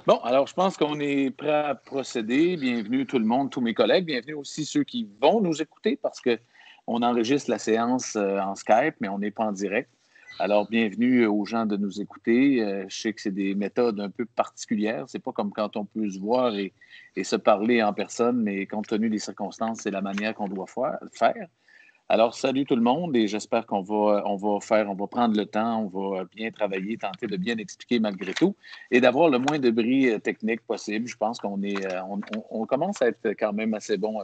Bon, alors je pense qu'on est prêt à procéder. Bienvenue tout le monde, tous mes collègues. Bienvenue aussi ceux qui vont nous écouter parce qu'on enregistre la séance en Skype, mais on n'est pas en direct. Alors, bienvenue aux gens de nous écouter. Je sais que c'est des méthodes un peu particulières. C'est pas comme quand on peut se voir et se parler en personne, mais compte tenu des circonstances, c'est la manière qu'on doit faire. Alors, salut tout le monde et j'espère qu'on va prendre le temps, on va bien travailler, tenter de bien expliquer malgré tout et d'avoir le moins de bris technique possible. Je pense on commence à être quand même assez bon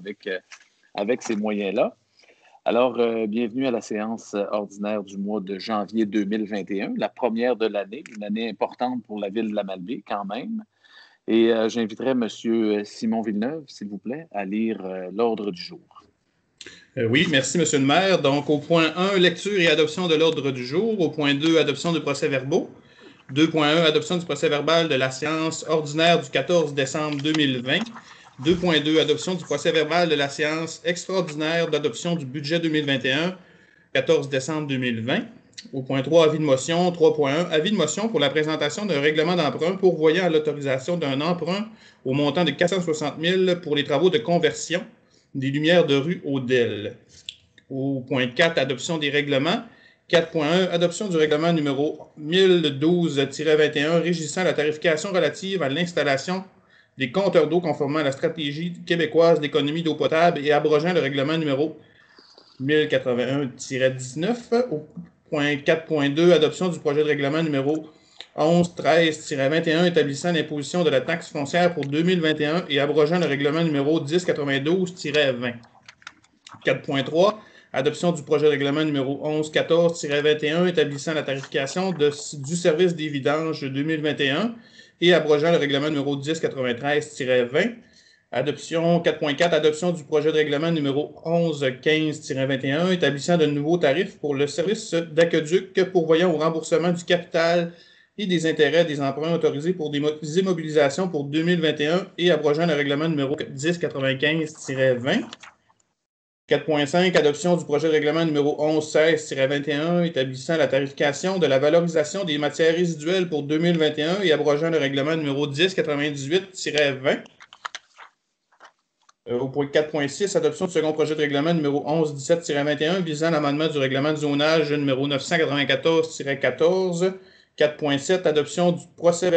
avec ces moyens-là. Alors, bienvenue à la séance ordinaire du mois de janvier 2021, la première de l'année, une année importante pour la ville de la Malbaie quand même. Et j'inviterai M. Simon Villeneuve, s'il vous plaît, à lire l'ordre du jour. Oui, merci, M. le maire. Donc, au point 1, lecture et adoption de l'ordre du jour. Au point 2, adoption de procès-verbaux. 2.1, adoption du procès-verbal de la séance ordinaire du 14 décembre 2020. 2.2, adoption du procès-verbal de la séance extraordinaire d'adoption du budget 2021, 14 décembre 2020. Au point 3, avis de motion. 3.1, avis de motion pour la présentation d'un règlement d'emprunt pourvoyant à l'autorisation d'un emprunt au montant de 460 000 pour les travaux de conversion des lumières de rue Odelle. Au point 4, adoption des règlements. 4.1, adoption du règlement numéro 1012-21 régissant la tarification relative à l'installation des compteurs d'eau conformément à la stratégie québécoise d'économie d'eau potable et abrogeant le règlement numéro 1081-19. Au point 4.2, adoption du projet de règlement numéro 1113-21 établissant l'imposition de la taxe foncière pour 2021 et abrogeant le règlement numéro 1092-20. 4.3, adoption du projet de règlement numéro 1114-21 établissant la tarification du service des vidanges 2021 et abrogeant le règlement numéro 1093-20. Adoption 4.4, adoption du projet de règlement numéro 1115-21 établissant de nouveaux tarifs pour le service d'aqueduc pourvoyant au remboursement du capital et des intérêts des emprunts autorisés pour des immobilisations pour 2021 et abrogeant le règlement numéro 1095-20. 4.5, adoption du projet de règlement numéro 1116-21 établissant la tarification de la valorisation des matières résiduelles pour 2021 et abrogeant le règlement numéro 1098-20. Au point 4.6, adoption du second projet de règlement numéro 1117-21 visant l'amendement du règlement de zonage numéro 994-14. 4.7, adoption du projet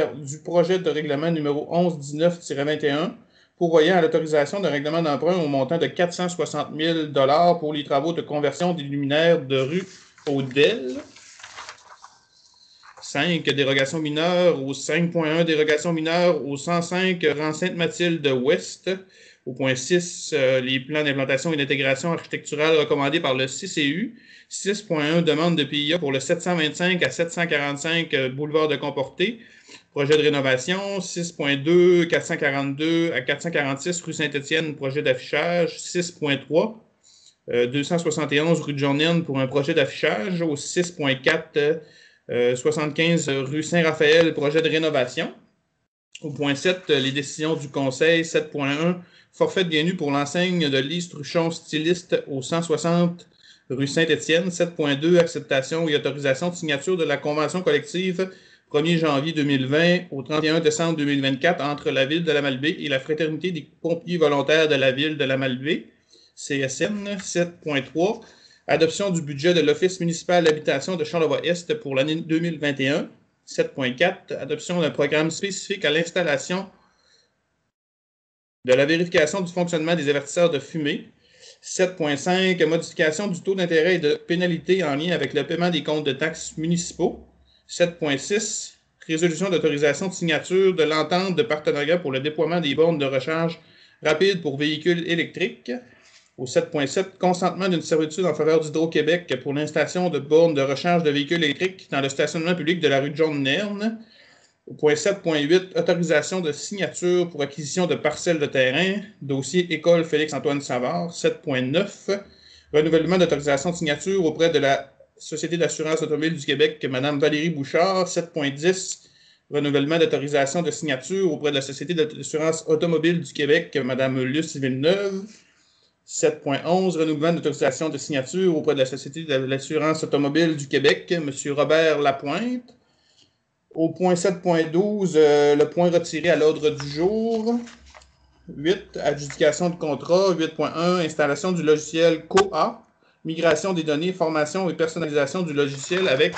de règlement numéro 1119-21 pourvoyant à l'autorisation d'un règlement d'emprunt au montant de 460 000 $ pour les travaux de conversion des luminaires de rue Odelle. 5. Dérogation mineure au 5.1, dérogation mineure au 105 rang Sainte-Mathilde-Ouest. Au point 6, les plans d'implantation et d'intégration architecturale recommandés par le CCU. 6.1, demande de PIA pour le 725 à 745 boulevard de Comporté. Projet de rénovation. 6.2, 442 à 446 rue Saint-Étienne, projet d'affichage. 6.3, 271 rue de Journaine pour un projet d'affichage. Au 6.4, 75 rue Saint-Raphaël, projet de rénovation. Au point 7, les décisions du Conseil. 7.1, forfait de bien nu pour l'enseigne de Lise Truchon, styliste au 160 rue Saint-Étienne. 7.2, acceptation et autorisation de signature de la convention collective 1er janvier 2020 au 31 décembre 2024 entre la Ville de la Malbaie et la Fraternité des pompiers volontaires de la Ville de la Malbaie, CSN. 7.3, adoption du budget de l'Office municipal d'habitation de Charlevoix-Est pour l'année 2021. 7.4, adoption d'un programme spécifique à l'installation de la vérification du fonctionnement des avertisseurs de fumée. 7.5, modification du taux d'intérêt et de pénalité en lien avec le paiement des comptes de taxes municipaux. 7.6, résolution d'autorisation de signature de l'entente de partenariat pour le déploiement des bornes de recharge rapide pour véhicules électriques. Au 7.7, consentement d'une servitude en faveur d'Hydro-Québec pour l'installation de bornes de recharge de véhicules électriques dans le stationnement public de la rue John-Nerne. Au point 7.8, autorisation de signature pour acquisition de parcelles de terrain, dossier École Félix-Antoine Savard. 7.9, renouvellement d'autorisation de signature auprès de la Société d'assurance automobile du Québec, Mme Valérie Bouchard. 7.10, renouvellement d'autorisation de signature auprès de la Société d'assurance automobile du Québec, Mme Luce Villeneuve. 7.11, renouvellement d'autorisation de signature auprès de la Société de l'assurance automobile du Québec, M. Robert Lapointe. Au point 7.12, le point retiré à l'ordre du jour. 8, adjudication de contrat. 8.1, installation du logiciel COA. Migration des données, formation et personnalisation du logiciel avec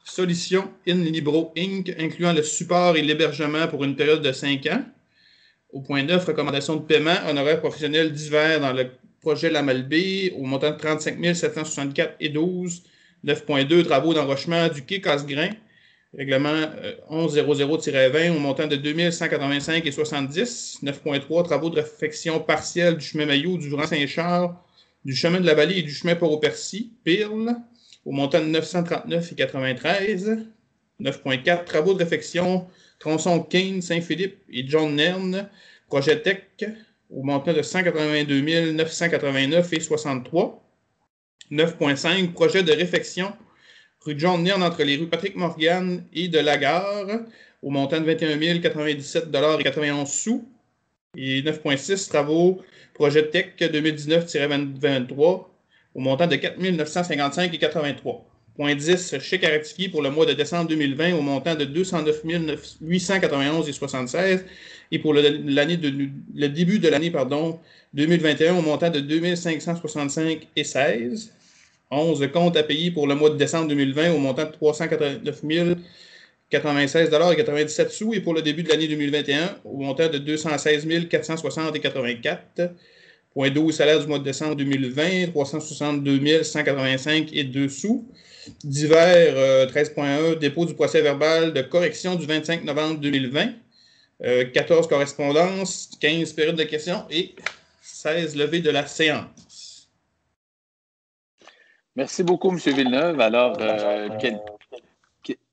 Solution in Libro Inc., incluant le support et l'hébergement pour une période de 5 ans. Au point 9, recommandation de paiement, honoraires professionnels divers dans le projet Lamalbé, au montant de 35 764 et 12. 9.2, travaux d'enrochement du quai Casgrain, règlement 1100-20, au montant de 2185 et 70. 9.3, travaux de réfection partielle du chemin Mailloux, du Rang-Saint-Charles, du chemin de la Vallée et du chemin Port-au-Percy, Pirle, au montant de 939 et 93. 9.4, travaux de réfection tronçon Kane, Saint-Philippe et John Nern, projet Tech, au montant de 182 989 et 63. 9.5, projet de réfection rue John Nern entre les rues Patrick Morgan et de la Gare, au montant de 21 097 et 91 sous. Et 9.6, travaux projet Tech 2019-23, au montant de 4 955 et 83. Point 10, chèque à rectifier pour le mois de décembre 2020 au montant de 209 891 et 76 et pour le début de l'année 2021 au montant de 2565 et 16. 11, compte à payer pour le mois de décembre 2020 au montant de 389 096 et 97 sous et pour le début de l'année 2021 au montant de 216 460 et 84. Point 12, salaire du mois de décembre 2020, 362 185 et 2 sous. Divers 13.1, dépôt du procès verbal de correction du 25 novembre 2020. 14 correspondances, 15 périodes de questions et 16 levées de la séance. Merci beaucoup, M. Villeneuve. Alors,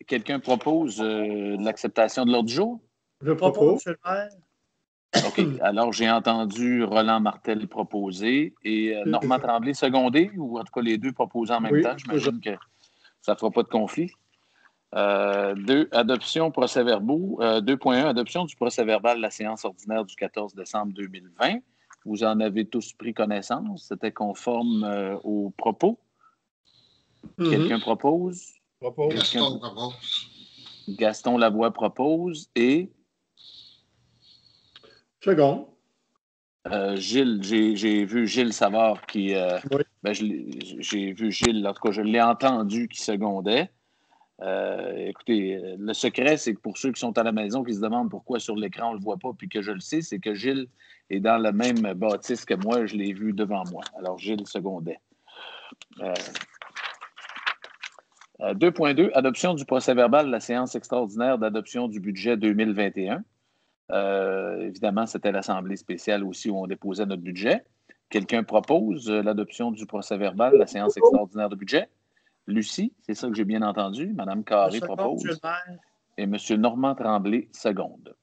quelqu'un propose l'acceptation de l'ordre du jour? Je propose, M. le maire. OK. Alors, j'ai entendu Roland Martel proposer et Normand Tremblay seconder, ou en tout cas les deux proposer en même temps. J'imagine que ça ne fera pas de conflit. 2, adoption procès-verbaux. 2.1, adoption du procès-verbal de la séance ordinaire du 14 décembre 2020. Vous en avez tous pris connaissance. C'était conforme aux propos. Quelqu'un propose? Gaston propose. Gaston Lavoie propose et... Second. Gilles, j'ai vu Gilles Savard qui... Oui. J'ai vu Gilles, en tout cas, je l'ai entendu qui secondait. Écoutez, le secret, c'est que pour ceux qui sont à la maison, qui se demandent pourquoi sur l'écran on ne le voit pas, puis que je le sais, c'est que Gilles est dans le même bâtisse que moi. Je l'ai vu devant moi. Alors, Gilles secondait. 2.2, adoption du procès-verbal de la séance extraordinaire d'adoption du budget 2021. Évidemment, c'était l'Assemblée spéciale aussi où on déposait notre budget. Quelqu'un propose l'adoption du procès-verbal de la séance extraordinaire de budget? Lucie, c'est ça que j'ai bien entendu. Mme Carré propose. Et M. Normand Tremblay seconde.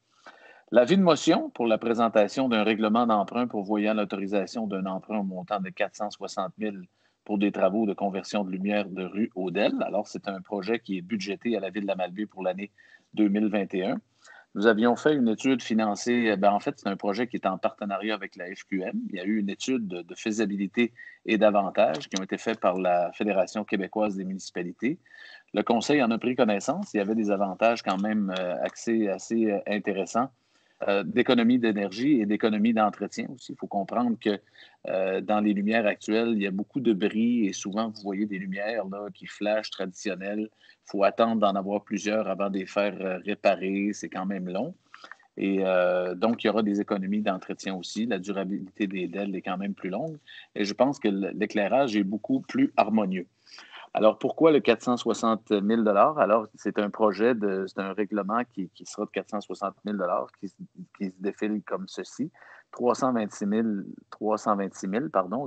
L'avis de motion pour la présentation d'un règlement d'emprunt pourvoyant l'autorisation d'un emprunt au montant de 460 000 pour des travaux de conversion de lumière de rue Audel. Alors, c'est un projet qui est budgété à la Ville de la Malbaie pour l'année 2021. Nous avions fait une étude financée, en fait, c'est un projet qui est en partenariat avec la FQM. Il y a eu une étude de faisabilité et d'avantages qui ont été faits par la Fédération québécoise des municipalités. Le Conseil en a pris connaissance. Il y avait des avantages quand même assez intéressants d'économie d'énergie et d'économie d'entretien aussi. Il faut comprendre que dans les lumières actuelles, il y a beaucoup de bris et souvent, vous voyez des lumières là, qui flashent traditionnelles. Il faut attendre d'en avoir plusieurs avant de les faire réparer. C'est quand même long. Et donc, il y aura des économies d'entretien aussi. La durabilité des DEL est quand même plus longue. Et je pense que l'éclairage est beaucoup plus harmonieux. Alors, pourquoi le 460 000 Alors, c'est un projet, c'est un règlement qui sera de 460 000 qui se défile comme ceci. 326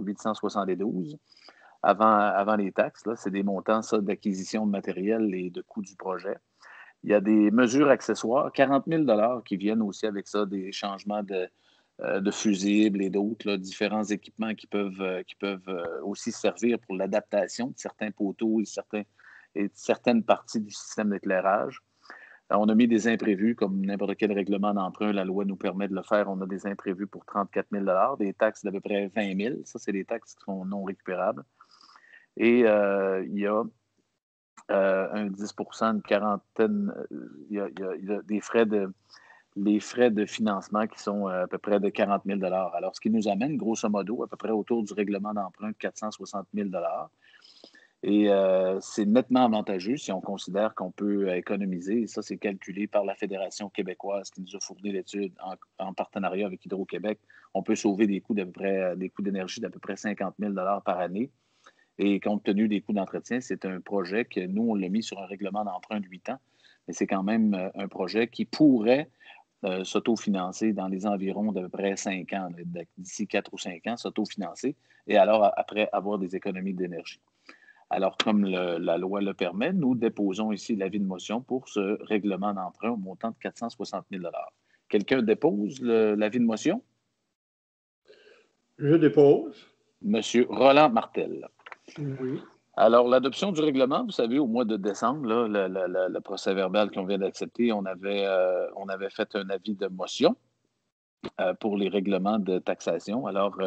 872 avant les taxes. Là, c'est des montants d'acquisition de matériel et de coût du projet. Il y a des mesures accessoires, 40 000 qui viennent aussi avec ça, des changements de fusibles et d'autres, différents équipements qui peuvent aussi servir pour l'adaptation de certains poteaux et certaines parties du système d'éclairage. On a mis des imprévus, comme n'importe quel règlement d'emprunt, la loi nous permet de le faire. On a des imprévus pour 34 000 des taxes d'à peu près 20 000 Ça, c'est des taxes qui sont non récupérables. Et il y a un 10 une quarantaine. Il y a des frais les frais de financement qui sont à peu près de 40 000 $. Alors, ce qui nous amène, grosso modo, à peu près autour du règlement d'emprunt de 460 000 $. Et c'est nettement avantageux si on considère qu'on peut économiser. Et ça, c'est calculé par la Fédération québécoise qui nous a fourni l'étude en partenariat avec Hydro-Québec. On peut sauver des coûts d'énergie d'à peu près 50 000 $ par année. Et compte tenu des coûts d'entretien, c'est un projet que nous, on l'a mis sur un règlement d'emprunt de 8 ans. Mais c'est quand même un projet qui pourrait s'autofinancer dans les environs d'à peu près 5 ans, d'ici 4 ou 5 ans, s'autofinancer, et alors après avoir des économies d'énergie. Alors, comme la loi le permet, nous déposons ici l'avis de motion pour ce règlement d'emprunt au montant de 460 000 $. Quelqu'un dépose l'avis de motion? Je dépose. Monsieur Roland Martel. Oui. Alors, l'adoption du règlement, vous savez, au mois de décembre, là, le procès-verbal qu'on vient d'accepter, on avait fait un avis de motion pour les règlements de taxation. Alors,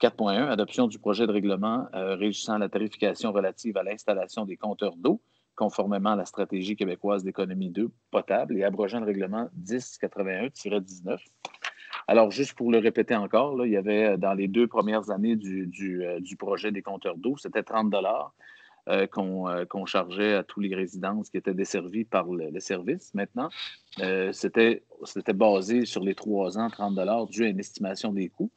4.1, adoption du projet de règlement régissant la tarification relative à l'installation des compteurs d'eau, conformément à la stratégie québécoise d'économie d'eau potable et abrogeant le règlement 1081-19. Alors, juste pour le répéter encore, là, il y avait dans les 2 premières années du projet des compteurs d'eau, c'était 30 $ qu'on chargeait à tous les résidences qui étaient desservies par le service. Maintenant, c'était basé sur les 3 ans, 30 $ dû à une estimation des coûts.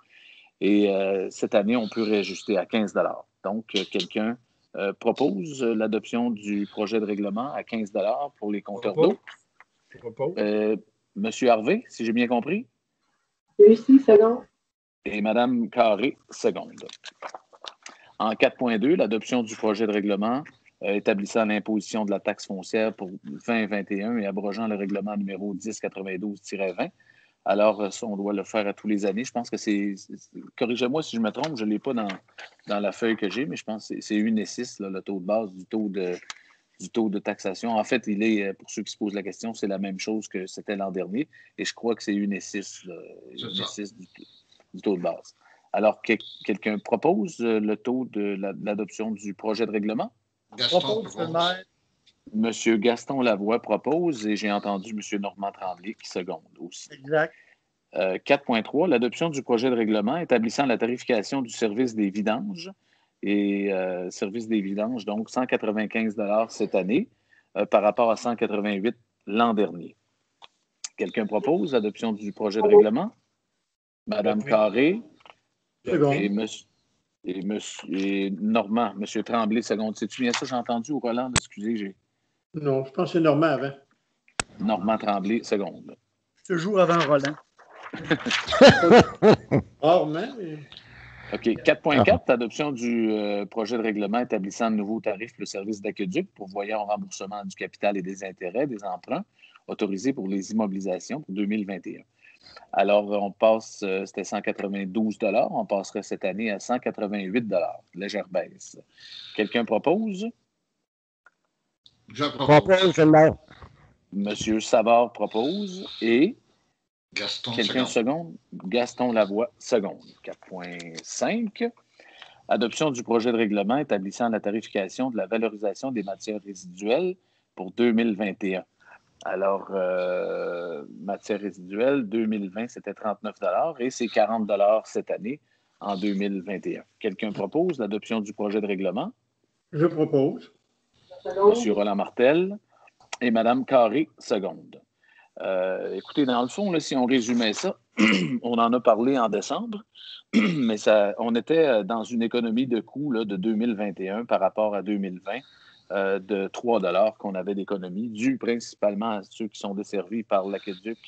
Et cette année, on peut réajuster à 15 $. Donc, quelqu'un propose l'adoption du projet de règlement à 15 $ pour les compteurs d'eau. Monsieur Harvey, si j'ai bien compris? Réussi, seconde. Et Mme Carré, seconde. En 4.2, l'adoption du projet de règlement établissant l'imposition de la taxe foncière pour 2021 et abrogeant le règlement numéro 1092-20. Alors, ça, on doit le faire à tous les années. Je pense que corrigez-moi si je me trompe, je ne l'ai pas dans la feuille que j'ai, mais je pense que c'est UNESIS, là, le taux de base du taux de taxation. En fait, il est, pour ceux qui se posent la question, c'est la même chose que c'était l'an dernier. Et je crois que c'est UNESIS, du taux de base. Alors, quelqu'un propose le taux de l'adoption du projet de règlement? Gaston propose. Monsieur Gaston Lavoie propose et j'ai entendu M. Normand Tremblay qui seconde aussi. Exact. 4.3, l'adoption du projet de règlement établissant la tarification du service des vidanges et service des vidanges, donc 195 $ cette année par rapport à 188 l'an dernier. Quelqu'un propose l'adoption du projet de règlement? Madame Carré et Normand, M. Tremblay, seconde. C'est-tu bien ça, j'ai entendu, ou Roland? Excusez, Non, je pense que c'est Normand avant. Normand Tremblay, seconde. Toujours avant Roland. Rarement, mais... OK. 4.4, adoption du projet de règlement établissant de nouveaux tarifs pour le service d'aqueduc pourvoyant au remboursement du capital et des intérêts des emprunts autorisés pour les immobilisations pour 2021. Alors, on passe, c'était 192 $, on passerait cette année à 188 $, légère baisse. Quelqu'un propose? Je propose. Monsieur Savard propose et quelqu'un seconde? Gaston Lavoie, seconde. 4.5. Adoption du projet de règlement établissant la tarification de la valorisation des matières résiduelles pour 2021. Alors, matières résiduelles, 2020, c'était 39 $ et c'est 40 $ cette année en 2021. Quelqu'un propose l'adoption du projet de règlement? Je propose. Monsieur Roland Martel et Mme Carré, seconde. Écoutez, dans le fond, là, si on résumait ça, on en a parlé en décembre, mais on était dans une économie de coûts là, de 2021 par rapport à 2020 de 3 $ qu'on avait d'économie, dû principalement à ceux qui sont desservis par l'aqueduc,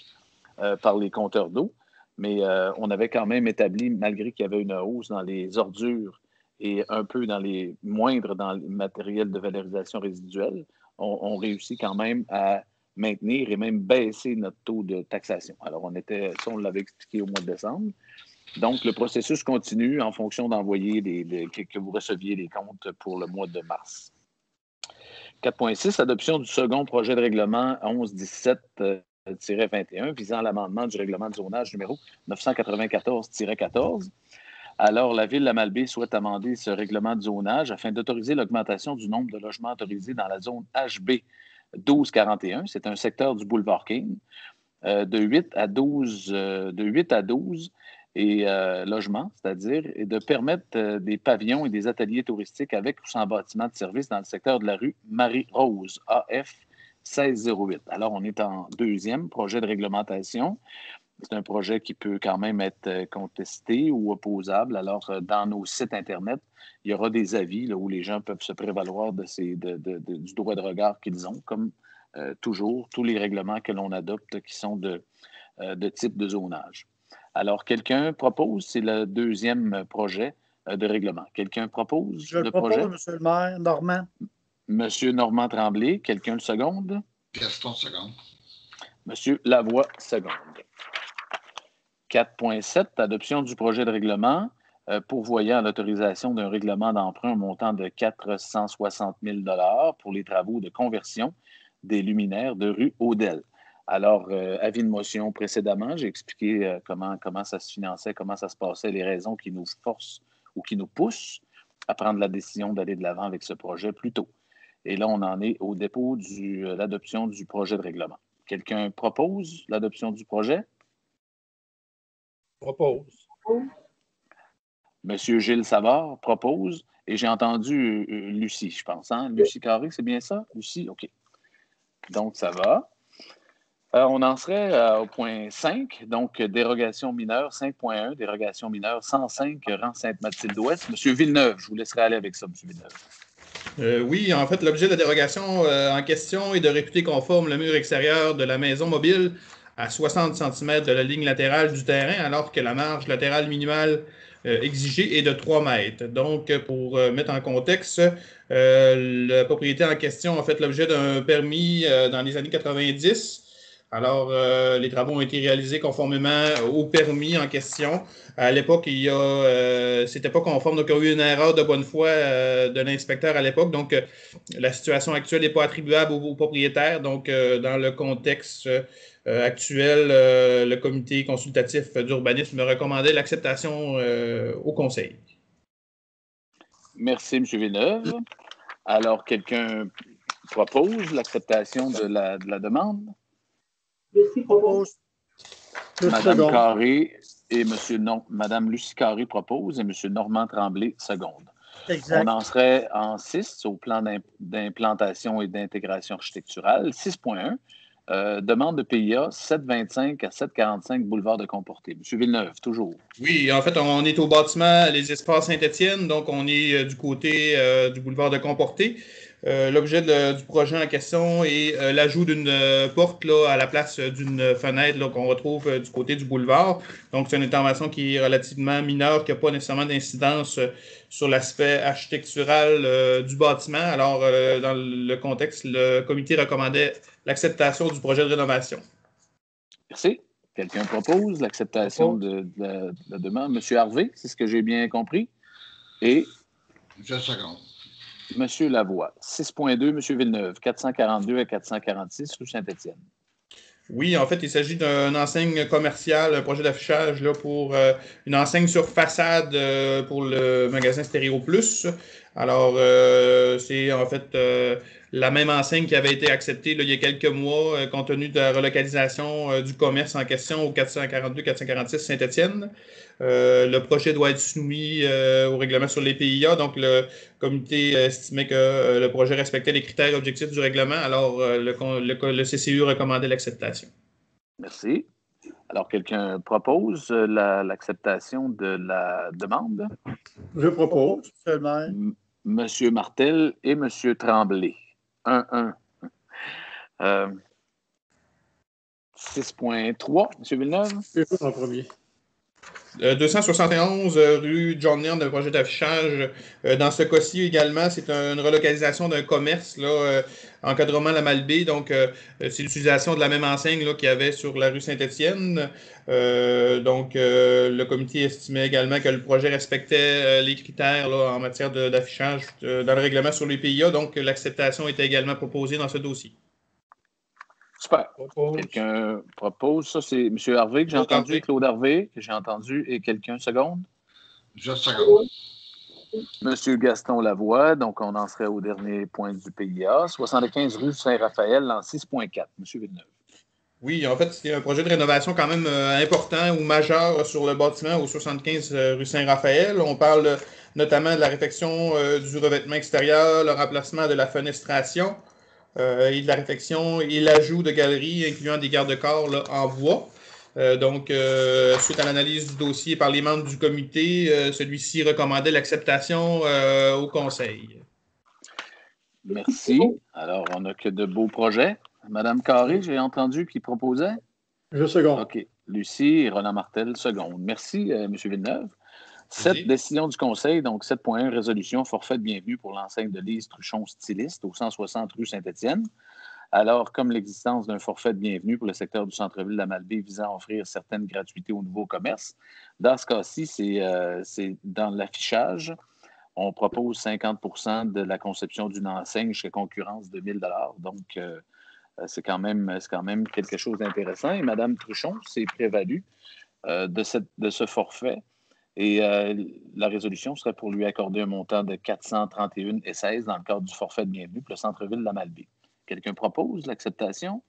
par les compteurs d'eau. Mais on avait quand même établi, malgré qu'il y avait une hausse dans les ordures et un peu moindre dans le matériel de valorisation résiduelle, on réussit quand même à maintenir et même baisser notre taux de taxation. Alors, on l'avait expliqué au mois de décembre. Donc, le processus continue en fonction d'envoyer que vous receviez les comptes pour le mois de mars. 4.6, adoption du second projet de règlement 1117-21 visant l'amendement du règlement de zonage numéro 994-14. Alors, la Ville de la Malbaie souhaite amender ce règlement de zonage afin d'autoriser l'augmentation du nombre de logements autorisés dans la zone HB 1241. C'est un secteur du boulevard King, de 8 à 12 logements, c'est-à-dire, et de permettre des pavillons et des ateliers touristiques avec ou sans bâtiment de service dans le secteur de la rue Marie-Rose, AF 1608. Alors, on est en deuxième projet de réglementation. C'est un projet qui peut quand même être contesté ou opposable. Alors, dans nos sites Internet, il y aura des avis là, où les gens peuvent se prévaloir du droit de regard qu'ils ont, comme toujours, tous les règlements que l'on adopte qui sont de type de zonage. Alors, quelqu'un propose, c'est le deuxième projet de règlement. Quelqu'un propose le projet? Je Monsieur le maire, Normand. Monsieur Normand Tremblay, quelqu'un le seconde? Gaston seconde. Monsieur Lavoie, seconde. 4.7, adoption du projet de règlement pourvoyant l'autorisation d'un règlement d'emprunt montant de 460 000 $ pour les travaux de conversion des luminaires de rue Audel. Alors, avis de motion précédemment, j'ai expliqué comment ça se finançait, comment ça se passait, les raisons qui nous forcent ou qui nous poussent à prendre la décision d'aller de l'avant avec ce projet plus tôt. Et là, on en est au dépôt de l'adoption du projet de règlement. Quelqu'un propose l'adoption du projet? Propose. Monsieur Gilles Savard propose. Et j'ai entendu Lucie, je pense. Hein? Lucie Carré, c'est bien ça? Lucie, OK. Donc, ça va. On en serait au point 5, donc dérogation mineure 5.1, dérogation mineure 105, rang Sainte-Mathilde-Ouest. Monsieur Villeneuve, je vous laisserai aller avec ça, Monsieur Villeneuve. Oui, en fait, l'objet de la dérogation en question est de réputer conforme le mur extérieur de la maison mobile à 60 cm de la ligne latérale du terrain, alors que la marge latérale minimale exigée est de 3 mètres. Donc, pour mettre en contexte, la propriété en question a fait l'objet d'un permis dans les années 90. Alors, les travaux ont été réalisés conformément au permis en question. À l'époque, c'était pas conforme, donc il y a eu une erreur de bonne foi de l'inspecteur à l'époque. Donc, la situation actuelle n'est pas attribuable au propriétaire. Donc, dans le contexte actuel, le comité consultatif d'urbanisme recommandait l'acceptation au conseil. Merci, M. Villeneuve. Alors, quelqu'un propose l'acceptation de la demande? Lucie propose. Madame Carré et Madame Lucie Carré propose et M. Normand Tremblay seconde. Exact. On en serait en 6 au plan d'implantation et d'intégration architecturale. 6.1, demande de PIA 725 à 745 boulevard de Comporté. M. Villeneuve, toujours. Oui, en fait, on est au bâtiment Les Espaces Saint-Étienne, donc on est du côté du boulevard de Comporté. L'objet du projet en question est l'ajout d'une porte là, à la place d'une fenêtre là, qu'on retrouve du côté du boulevard. Donc, c'est une intervention qui est relativement mineure, qui n'a pas nécessairement d'incidence sur l'aspect architectural du bâtiment. Alors, dans le contexte, le comité recommandait l'acceptation du projet de rénovation. Merci. Quelqu'un propose l'acceptation de la demande? Monsieur Harvey, c'est ce que j'ai bien compris. Et Je seconde. Monsieur Lavoie. 6.2, Monsieur Villeneuve. 442 à 446 rue Saint-Étienne. Oui, en fait, il s'agit d'une enseigne commerciale, un projet d'affichage là, pour une enseigne sur façade pour le magasin Stéréo Plus. Alors, c'est en fait la même enseigne qui avait été acceptée là, il y a quelques mois compte tenu de la relocalisation du commerce en question au 442-446 Saint-Étienne. Le projet doit être soumis au règlement sur les PIA. Donc, le comité estimait que le projet respectait les critères objectifs du règlement. Alors, le CCU recommandait l'acceptation. Merci. Alors, quelqu'un propose l'acceptation de la demande? Je propose. Monsieur Martel et Monsieur Tremblay. 1-1. 6.3, Monsieur Villeneuve? C'est en premier. 271 rue John Nairn, le projet d'affichage. Dans ce cas-ci également, c'est une relocalisation d'un commerce, là, encadrement la Malbaie. Donc, c'est l'utilisation de la même enseigne là, qu'il y avait sur la rue Saint-Étienne. Donc, le comité estimait également que le projet respectait les critères là, en matière d'affichage dans le règlement sur les PIA. Donc, l'acceptation était également proposée dans ce dossier. Super. Quelqu'un propose. Ça, c'est M. Harvey que j'ai entendu, Claude Harvey que j'ai entendu, et quelqu'un seconde? Je seconde. Monsieur Gaston Lavoie, donc on en serait au dernier point du PIA. 75 rue Saint-Raphaël, en 6.4. Monsieur Villeneuve. Oui, en fait, c'est un projet de rénovation quand même important ou majeur sur le bâtiment au 75 rue Saint-Raphaël. On parle notamment de la réfection du revêtement extérieur, le remplacement de la fenestration et de la réfection et l'ajout de galeries incluant des garde-corps là, en bois. Suite à l'analyse du dossier par les membres du comité, celui-ci recommandait l'acceptation au conseil. Merci. Alors, on n'a que de beaux projets. Madame Carré, j'ai entendu qu'il proposait. Je seconde. OK. Lucie et Roland Martel, seconde. Merci, M. Villeneuve. 7, décision du Conseil, donc 7.1, résolution, forfait de bienvenue pour l'enseigne de Lise Truchon, styliste, au 160 rue Saint-Étienne. Alors, comme l'existence d'un forfait de bienvenue pour le secteur du centre-ville de la Malbaie visant à offrir certaines gratuités aux nouveaux commerces, dans ce cas-ci, c'est dans l'affichage. On propose 50 % de la conception d'une enseigne chez concurrence de 1 000 $. Donc, c'est quand même quelque chose d'intéressant. Et Mme Truchon s'est prévalue de ce forfait. Et la résolution serait pour lui accorder un montant de 431,16 dans le cadre du forfait de bienvenue pour le centre-ville de la Malbaie. Quelqu'un propose l'acceptation?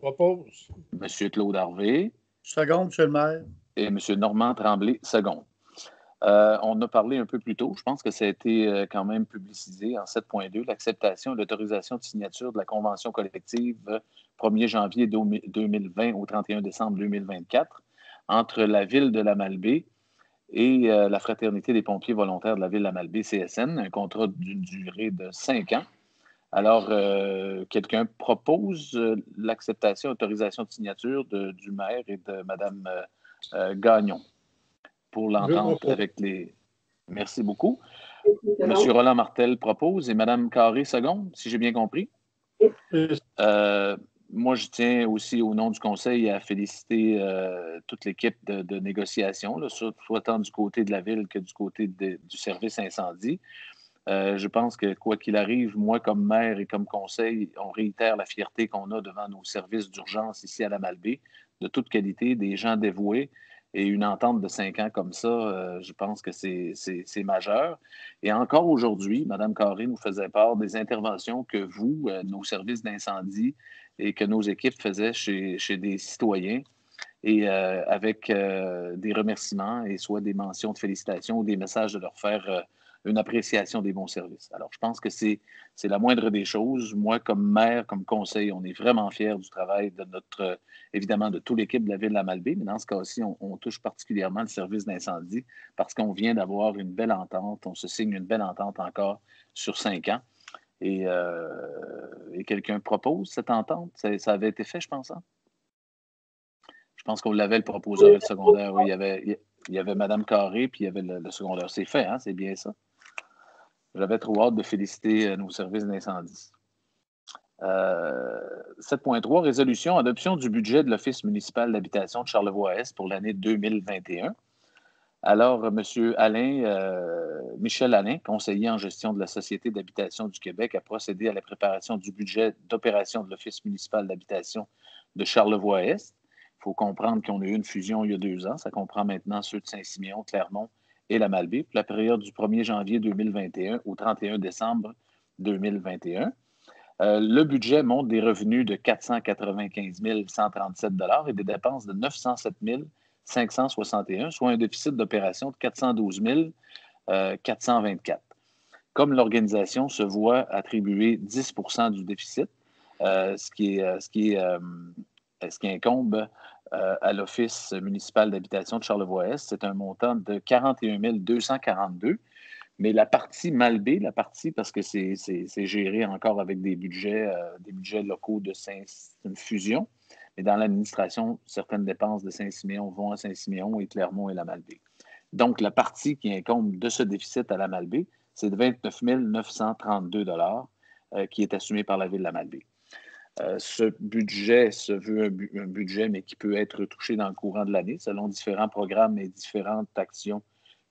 Propose. M. Claude Harvey. Seconde, Monsieur le maire. Et M. Normand Tremblay, seconde. On a parlé un peu plus tôt, je pense que ça a été quand même publicisé en 7.2, l'acceptation et l'autorisation de signature de la convention collective 1er janvier 2020 au 31 décembre 2024 entre la Ville de la Malbaie et la Fraternité des pompiers volontaires de la Ville de la Malbaie, CSN, un contrat d'une durée de 5 ans. Alors, quelqu'un propose l'acceptation et l'autorisation de signature du maire et de Mme Gagnon pour l'entente avec les... Merci beaucoup. M. Roland Martel propose et Mme Carré seconde, si j'ai bien compris. Moi, je tiens aussi, au nom du Conseil, à féliciter toute l'équipe de négociation, là, soit tant du côté de la Ville que du côté du service incendie. Je pense que, quoi qu'il arrive, moi, comme maire et comme conseil, on réitère la fierté qu'on a devant nos services d'urgence ici à la Malbaie, de toute qualité, des gens dévoués. Et une entente de 5 ans comme ça, je pense que c'est majeur. Et encore aujourd'hui, Mme Carré nous faisait part des interventions que vous, nos services d'incendie et que nos équipes faisaient chez des citoyens et avec des remerciements et soit des mentions de félicitations ou des messages de leur faire une appréciation des bons services. Alors, je pense que c'est la moindre des choses. Moi, comme maire, comme conseil, on est vraiment fiers du travail de évidemment, de toute l'équipe de la Ville de la Malbaie, mais dans ce cas-ci, on touche particulièrement le service d'incendie parce qu'on vient d'avoir une belle entente. On se signe une belle entente encore sur 5 ans. Et quelqu'un propose cette entente. Ça avait été fait, je pense. Hein? Je pense qu'on l'avait le proposeur et le secondaire. Oui, il y avait Mme Carré, puis il y avait le secondaire. C'est fait, hein? C'est bien ça. J'avais trop hâte de féliciter nos services d'incendie. 7.3, résolution, adoption du budget de l'Office municipal d'habitation de Charlevoix-Est pour l'année 2021. Alors, M. Michel Alain, conseiller en gestion de la Société d'habitation du Québec, a procédé à la préparation du budget d'opération de l'Office municipal d'habitation de Charlevoix-Est. Il faut comprendre qu'on a eu une fusion il y a 2 ans. Ça comprend maintenant ceux de Saint-Siméon, Clermont et la Malbaie pour la période du 1er janvier 2021 au 31 décembre 2021. Le budget montre des revenus de 495 137 $ et des dépenses de 907 561, soit un déficit d'opération de 412 424. Comme l'organisation se voit attribuer 10 % du déficit, ce qui incombe à l'Office municipal d'habitation de Charlevoix-Est, c'est un montant de 41 242. Mais la partie Malbaie, parce que c'est géré encore avec des budgets locaux de une fusion, mais dans l'administration, certaines dépenses de Saint-Siméon vont à Saint-Siméon et Clermont et la Malbaie. Donc, la partie qui incombe de ce déficit à la Malbaie, c'est de 29 932 $ qui est assumé par la Ville de la Malbaie. Ce budget se veut un budget, mais qui peut être touché dans le courant de l'année, selon différents programmes et différentes actions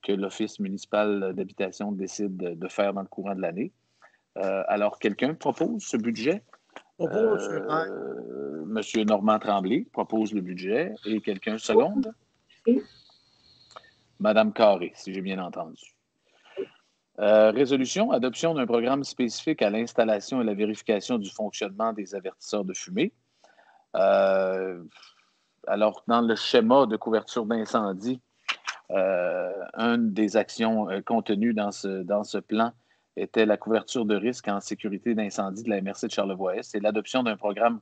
que l'Office municipal d'habitation décide de faire dans le courant de l'année. Alors, quelqu'un propose ce budget? Monsieur Normand Tremblay propose le budget et quelqu'un seconde? Madame Carré, si j'ai bien entendu. Résolution, adoption d'un programme spécifique à l'installation et la vérification du fonctionnement des avertisseurs de fumée. Alors, dans le schéma de couverture d'incendie, une des actions contenues dans ce plan était la couverture de risque en sécurité d'incendie de la MRC de Charlevoix-Est et l'adoption d'un programme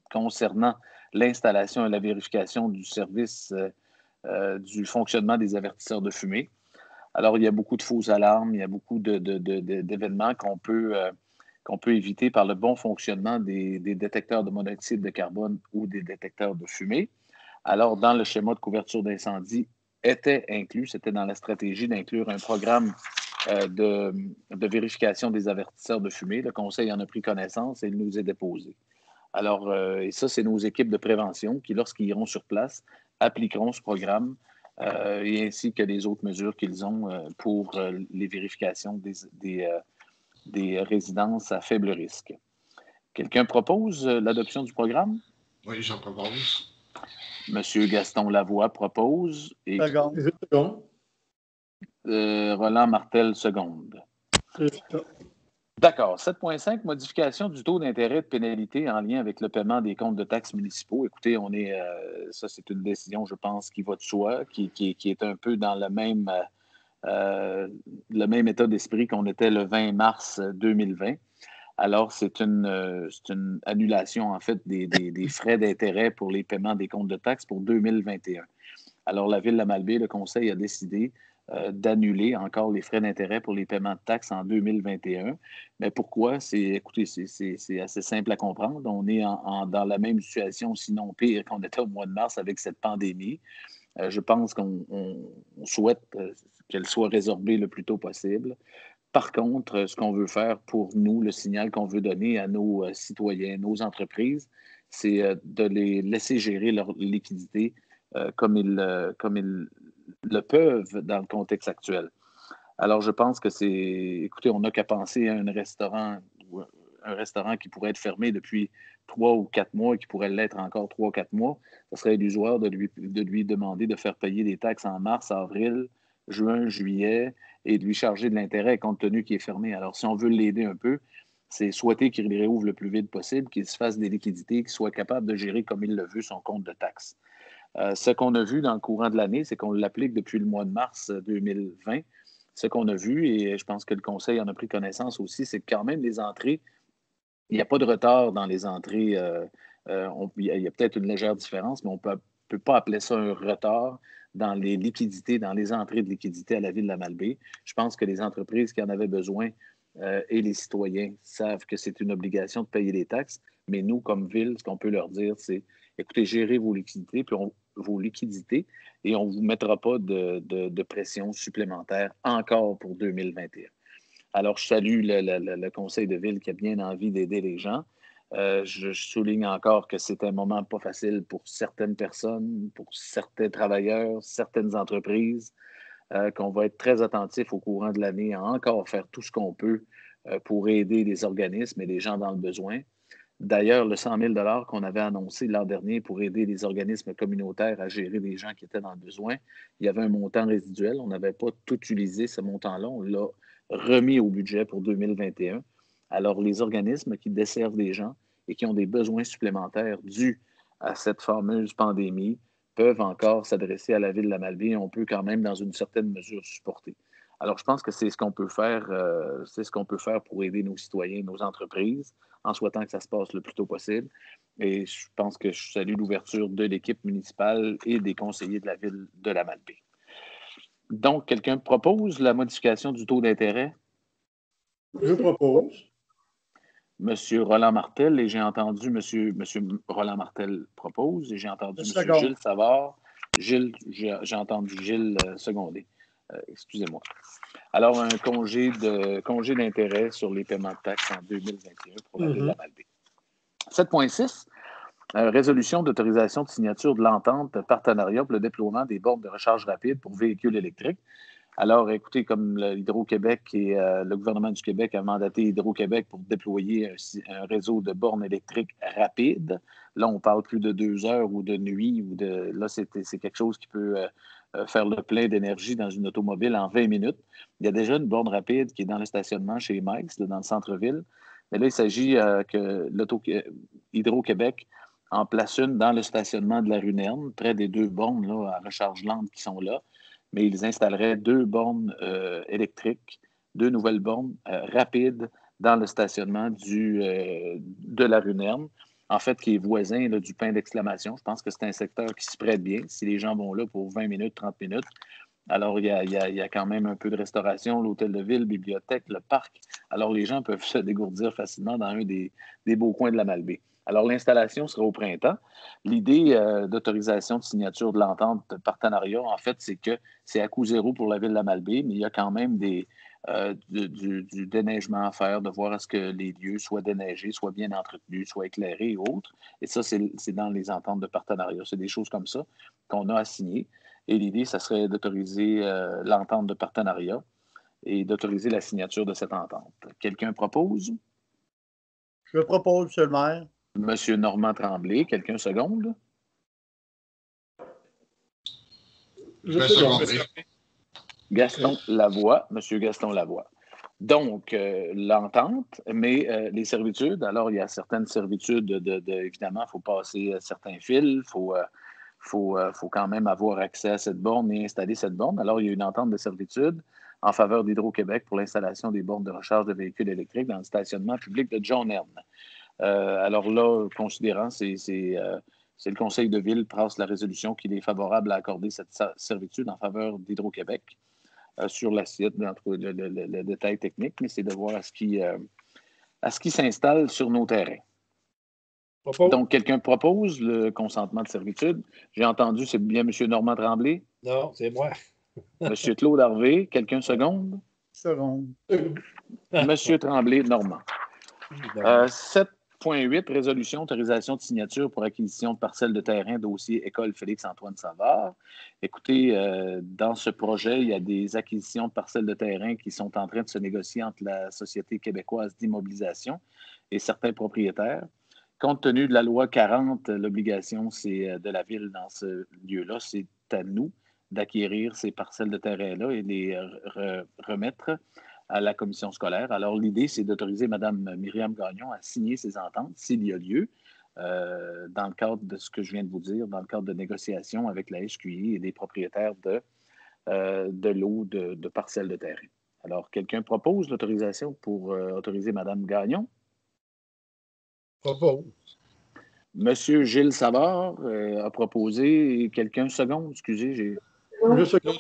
concernant l'installation et la vérification du service du fonctionnement des avertisseurs de fumée. Alors, il y a beaucoup de fausses alarmes, il y a beaucoup d'événements qu'on peut éviter par le bon fonctionnement des détecteurs de monoxyde de carbone ou des détecteurs de fumée. Alors, dans le schéma de couverture d'incendie, c'était dans la stratégie d'inclure un programme de vérification des avertisseurs de fumée. Le Conseil en a pris connaissance et il nous est déposé. Alors, et ça, c'est nos équipes de prévention qui, lorsqu'ils iront sur place, appliqueront ce programme et ainsi que les autres mesures qu'ils ont pour les vérifications des résidences à faible risque. Quelqu'un propose l'adoption du programme? Oui, j'en propose. Monsieur Gaston Lavoie propose. Et Second. Je seconde. Roland Martel, seconde. D'accord. 7.5, modification du taux d'intérêt de pénalité en lien avec le paiement des comptes de taxes municipaux. Écoutez, ça, c'est une décision, je pense, qui va de soi, qui est un peu dans le même état d'esprit qu'on était le 20 mars 2020. Alors, c'est une annulation, en fait, des frais d'intérêt pour les paiements des comptes de taxes pour 2021. Alors, la Ville de la Malbaie, le Conseil a décidé d'annuler encore les frais d'intérêt pour les paiements de taxes en 2021. Mais pourquoi? Écoutez, c'est assez simple à comprendre. On est dans la même situation, sinon pire, qu'on était au mois de mars avec cette pandémie. Je pense qu'on souhaite qu'elle soit résorbée le plus tôt possible. Par contre, ce qu'on veut faire pour nous, le signal qu'on veut donner à nos citoyens, nos entreprises, c'est de les laisser gérer leur liquidité comme ils le peuvent dans le contexte actuel. Alors, je pense que écoutez, on n'a qu'à penser à un restaurant qui pourrait être fermé depuis 3 ou 4 mois et qui pourrait l'être encore 3 ou 4 mois. Ce serait illusoire de lui demander de faire payer des taxes en mars, avril, juin, juillet et de lui charger de l'intérêt compte tenu qu'il est fermé. Alors, si on veut l'aider un peu, c'est souhaiter qu'il réouvre le plus vite possible, qu'il se fasse des liquidités, qu'il soit capable de gérer comme il le veut son compte de taxes. Ce qu'on a vu dans le courant de l'année, c'est qu'on l'applique depuis le mois de mars 2020. Ce qu'on a vu, et je pense que le Conseil en a pris connaissance aussi, c'est que quand même les entrées, il n'y a pas de retard dans les entrées. Il y a peut-être une légère différence, mais on ne peut pas appeler ça un retard dans les liquidités, dans les entrées de liquidités à la Ville de la Malbaie. Je pense que les entreprises qui en avaient besoin et les citoyens savent que c'est une obligation de payer les taxes, mais nous, comme Ville, ce qu'on peut leur dire, c'est écoutez, gérez vos liquidités, et on ne vous mettra pas de pression supplémentaire encore pour 2021. Alors, je salue le Conseil de Ville qui a bien envie d'aider les gens. Je souligne encore que c'est un moment pas facile pour certaines personnes, pour certains travailleurs, certaines entreprises, qu'on va être très attentif au courant de l'année à encore faire tout ce qu'on peut pour aider les organismes et les gens dans le besoin. D'ailleurs, le 100 000 $ qu'on avait annoncé l'an dernier pour aider les organismes communautaires à gérer les gens qui étaient dans le besoin, il y avait un montant résiduel. On n'avait pas tout utilisé, ce montant-là. On l'a remis au budget pour 2021. Alors, les organismes qui desservent des gens et qui ont des besoins supplémentaires dus à cette fameuse pandémie peuvent encore s'adresser à la Ville de la Malbaie et on peut quand même, dans une certaine mesure, supporter. Alors, je pense que c'est ce qu'on peut faire, pour aider nos citoyens, nos entreprises, en souhaitant que ça se passe le plus tôt possible. Et je pense que je salue l'ouverture de l'équipe municipale et des conseillers de la Ville de la Malbaie. Donc, quelqu'un propose la modification du taux d'intérêt? Je propose. Monsieur Roland Martel, et j'ai entendu Monsieur Roland Martel propose, et j'ai entendu Monsieur Gilles Savard. J'ai entendu Gilles seconder. Excusez-moi. Alors, un congé d'intérêt sur les paiements de taxes en 2021 pour la Ville de la Malbaie. 7.6, résolution d'autorisation de signature de l'entente de partenariat pour le déploiement des bornes de recharge rapide pour véhicules électriques. Alors, écoutez, comme l'Hydro-Québec et le gouvernement du Québec a mandaté Hydro-Québec pour déployer un réseau de bornes électriques rapides, là, on parle plus de 2 heures ou de nuit, là, c'est quelque chose qui peut faire le plein d'énergie dans une automobile en 20 minutes. Il y a déjà une borne rapide qui est dans le stationnement chez Mike's, dans le centre-ville. Mais là, il s'agit que Hydro-Québec en place une dans le stationnement de la rue Nerne, près des 2 bornes là, à recharge lente qui sont là. Mais ils installeraient 2 bornes électriques, 2 nouvelles bornes rapides dans le stationnement de la rue Nerne, en fait, qui est voisin là, du pain d'exclamation. Je pense que c'est un secteur qui se prête bien. Si les gens vont là pour 20 minutes, 30 minutes, alors il y a quand même un peu de restauration, l'hôtel de ville, bibliothèque, le parc. Alors les gens peuvent se dégourdir facilement dans un des beaux coins de la Malbaie. Alors, l'installation sera au printemps. L'idée d'autorisation de signature de l'entente de partenariat, en fait, c'est que c'est à coût zéro pour la ville de la Malbaie, mais il y a quand même du déneigement à faire, de voir à ce que les lieux soient déneigés, soient bien entretenus, soient éclairés et autres. Et ça, c'est dans les ententes de partenariat. C'est des choses comme ça qu'on a à signer. Et l'idée, ça serait d'autoriser l'entente de partenariat et d'autoriser la signature de cette entente. Quelqu'un propose? Je propose, Monsieur le maire. Monsieur Normand Tremblay, quelqu'un seconde? Je vais seconder. Gaston Lavoie, Monsieur Gaston Lavoie. Donc, l'entente, mais les servitudes, alors il y a certaines servitudes, évidemment, il faut passer certains fils, il faut quand même avoir accès à cette borne et installer cette borne. Alors, il y a une entente de servitude en faveur d'Hydro-Québec pour l'installation des bornes de recharge de véhicules électriques dans le stationnement public de John Erne. Alors là, considérant, c'est le conseil de ville passe la résolution qu'il est favorable à accorder cette servitude en faveur d'Hydro-Québec sur l'assiette, le détail technique, mais c'est de voir à ce qui s'installe sur nos terrains. Donc, quelqu'un propose le consentement de servitude. J'ai entendu, c'est bien M. Normand Tremblay? Non, c'est moi. M. Claude Harvey, quelqu'un seconde? Seconde. M. Tremblay, Normand. 7.8, résolution, autorisation de signature pour acquisition de parcelles de terrain, dossier École Félix-Antoine Savard. Écoutez, dans ce projet, il y a des acquisitions de parcelles de terrain qui sont en train de se négocier entre la Société québécoise d'immobilisation et certains propriétaires. Compte tenu de la loi 40, l'obligation, c'est de la ville dans ce lieu-là. C'est à nous d'acquérir ces parcelles de terrain-là et les remettre à la commission scolaire. Alors, l'idée, c'est d'autoriser Mme Myriam Gagnon à signer ces ententes, s'il y a lieu, dans le cadre de ce que je viens de vous dire, dans le cadre de négociations avec la SQI et des propriétaires de lots de parcelles de terrain. Alors, quelqu'un propose l'autorisation pour autoriser Mme Gagnon? Propose. Monsieur Gilles Savard a proposé. Quelqu'un seconde, excusez, Je seconde.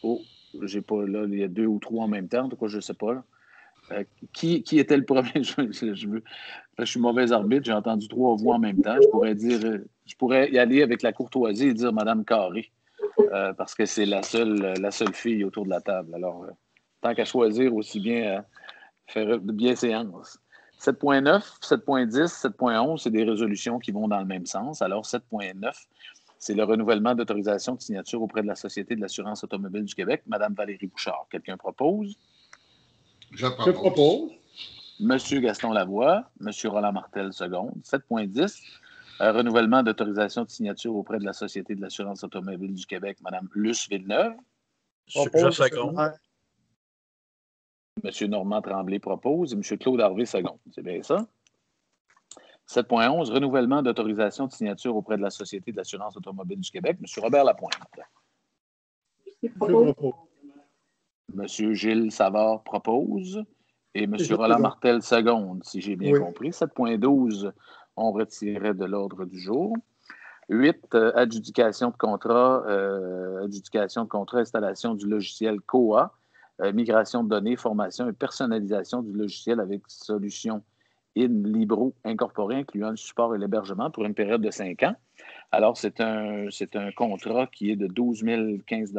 Oh, j'ai pas là, il y a 2 ou 3 en même temps, en tout cas, je ne sais pas. Qui était le premier? Je suis mauvais arbitre, j'ai entendu 3 voix en même temps. Je pourrais y aller avec la courtoisie et dire Mme Carré, parce que c'est la seule fille autour de la table. Alors, tant qu'à choisir, aussi bien faire bien séance. 7.9, 7.10, 7.11, c'est des résolutions qui vont dans le même sens. Alors, 7.9, c'est le renouvellement d'autorisation de signature auprès de la Société de l'assurance automobile du Québec. Madame Valérie Bouchard, quelqu'un propose? Je Je propose. Monsieur Gaston Lavoie, Monsieur Roland Martel, seconde. 7.10, renouvellement d'autorisation de signature auprès de la Société de l'assurance automobile du Québec. Madame Luce Villeneuve. Je seconde. M. Normand Tremblay propose et M. Claude Harvey seconde. C'est bien ça? 7.11, renouvellement d'autorisation de signature auprès de la Société de l'assurance automobile du Québec. M. Robert Lapointe. Je propose. M. Gilles Savard propose et M. Je Roland seconde. Martel seconde, si j'ai bien Oui. compris. 7.12, on retirait de l'ordre du jour. 8, adjudication de contrat, installation du logiciel COA, migration de données, formation et personnalisation du logiciel avec solution InLibro incorporée, incluant le support et l'hébergement pour une période de 5 ans. Alors, c'est un contrat qui est de 12 015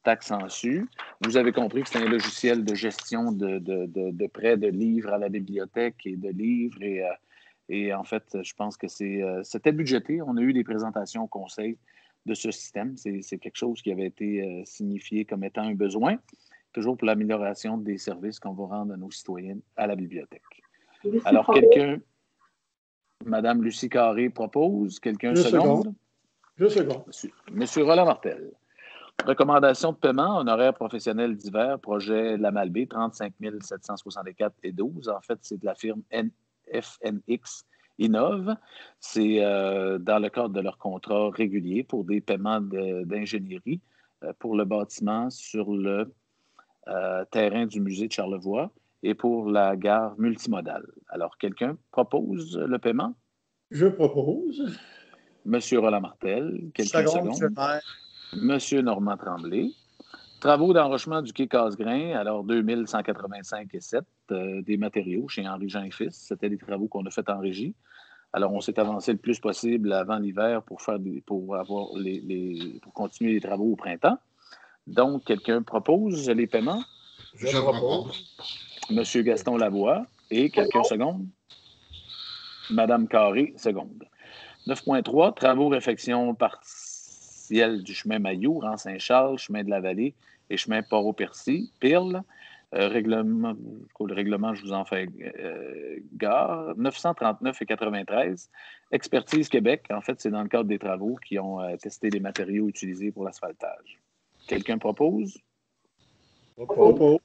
taxes en su. Vous avez compris que c'est un logiciel de gestion de prêts de livres à la bibliothèque et de livres et en fait, je pense que c'était budgété. On a eu des présentations au conseil de ce système. C'est quelque chose qui avait été signifié comme étant un besoin, toujours pour l'amélioration des services qu'on va rendre à nos citoyens à la bibliothèque. Alors, quelqu'un, Madame Lucie Carré propose, quelqu'un seconde? Je seconde. Monsieur Roland Martel. Recommandation de paiement, honoraires professionnels divers, projet de la Malbaie, 35 764 et 12. En fait, c'est de la firme FNX Innove. C'est dans le cadre de leur contrat régulier pour des paiements d'ingénierie pour le bâtiment sur le terrain du musée de Charlevoix et pour la gare multimodale. Alors, quelqu'un propose le paiement? Je propose. Monsieur Roland Martel, quelqu'un seconde? Monsieur Normand Tremblay. Travaux d'enrochement du quai Casgrain, alors 2185 et 7, des matériaux chez Henri-Jean et Fils. C'était des travaux qu'on a fait en régie. Alors, on s'est avancé le plus possible avant l'hiver pour continuer les travaux au printemps. Donc, quelqu'un propose les paiements? Je propose. Monsieur Gaston Lavoie. Et quelqu'un seconde? Madame Carré, seconde. 9.3, travaux réfection partielle du chemin Mailloux, rang Saint-Charles, chemin de la Vallée et chemin Port-au-Percy, Pirle. Le règlement, je vous en fais gare. 939 et 93. Expertise Québec. En fait, c'est dans le cadre des travaux qui ont testé les matériaux utilisés pour l'asphaltage. Quelqu'un propose? Propose.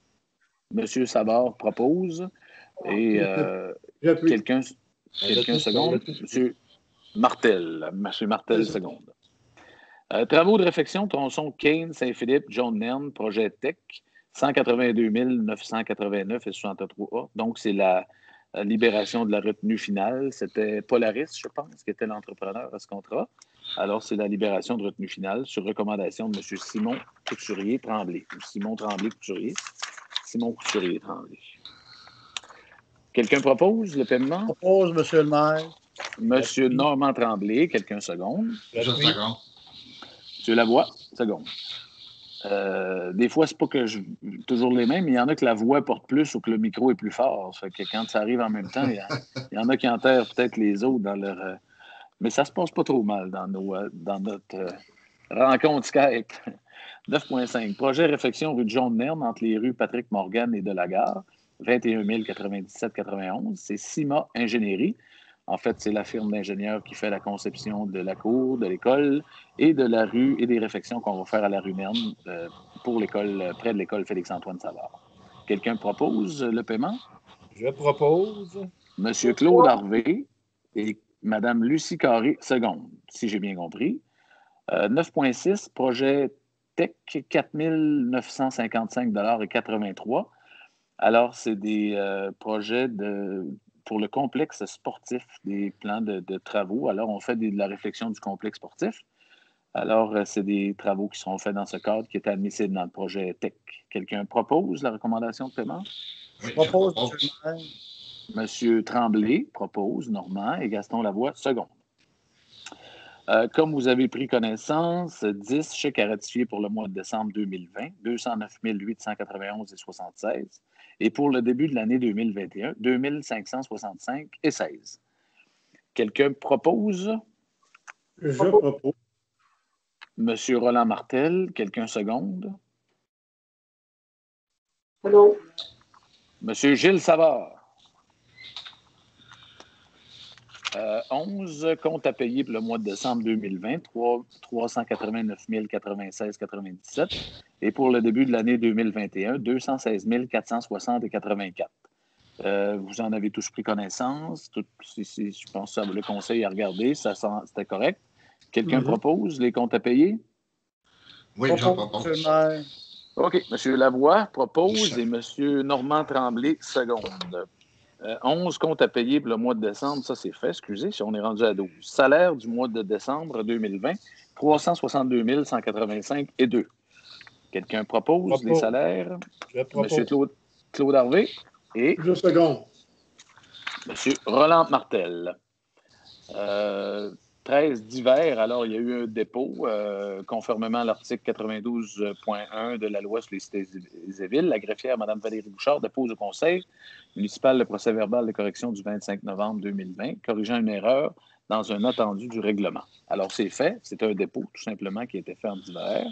Monsieur Savard propose. Et quelqu'un seconde? Monsieur Martel. Monsieur Martel, seconde. Travaux de réfection, tronçon Kane, Saint-Philippe, John Nern, projet Tech, 182 989 et 63A. Donc, c'est la libération de la retenue finale. C'était Polaris, je pense, qui était l'entrepreneur à ce contrat. Alors, c'est la libération de retenue finale sur recommandation de M. Simon Couturier-Tremblay. Simon Tremblay-Couturier. Simon Couturier-Tremblay. Quelqu'un propose le paiement? Propose, Monsieur le maire. Monsieur Normand Tremblay, quelqu'un seconde? Je seconde. Monsieur Lavoie, seconde. Des fois, c'est pas que toujours les mêmes, mais il y en a que la voix porte plus ou que le micro est plus fort. Ça fait que quand ça arrive en même temps, il y en a qui enterrent peut-être les autres dans leur... mais ça se passe pas trop mal dans notre rencontre Skype. 9.5. Projet réfection rue de Jaune-Nerne entre les rues Patrick Morgan et de la Gare. 21 097-91. C'est CIMA Ingénierie. En fait, c'est la firme d'ingénieurs qui fait la conception de la cour, de l'école et de la rue et des réfections qu'on va faire à la rue Nerne pour l'école, près de l'école Félix-Antoine Savard. Quelqu'un propose le paiement? Je propose. Monsieur Claude Harvey et Madame Lucie Carré, seconde, si j'ai bien compris. 9.6, projet Tech, 4 955,83 $. Alors, c'est des projets pour le complexe sportif, des plans de travaux. Alors, on fait de la réflexion du complexe sportif. Alors, c'est des travaux qui seront faits dans ce cadre qui est admissible dans le projet Tech. Quelqu'un propose la recommandation de paiement? Oui, Je propose, Monsieur le maire. Monsieur Tremblay propose, Normand, et Gaston Lavoie, seconde. Comme vous avez pris connaissance, 10 chèques à ratifier pour le mois de décembre 2020, 209 891,76 $. Et pour le début de l'année 2021, 2565,16 $. Quelqu'un propose? Je propose. Monsieur Roland Martel, quelqu'un seconde? Non. Monsieur Gilles Savard. 11 comptes à payer pour le mois de décembre 2020, 389 096,97 $. Et pour le début de l'année 2021, 216 460,84 $. Vous en avez tous pris connaissance. Je pense que ça le conseil à regarder. C'était correct. Quelqu'un propose les comptes à payer? Oui, je propose. Monsieur le maire. OK. M. Lavoie propose et M. Normand Tremblay seconde. 11 comptes à payer pour le mois de décembre, ça c'est fait, excusez, si on est rendu à 12. Salaire du mois de décembre 2020, 362 185,2 $. Quelqu'un propose les salaires? Je propose. M. Claude Harvey et Je seconde. M. Roland Martel. 13 d'hiver, alors il y a eu un dépôt, conformément à l'article 92.1 de la loi sur les cités et villes. La greffière, Mme Valérie Bouchard, dépose au conseil municipal le procès-verbal de correction du 25 novembre 2020, corrigeant une erreur dans un attendu du règlement. Alors, c'est fait. C'est un dépôt, tout simplement, qui a été fait en divers.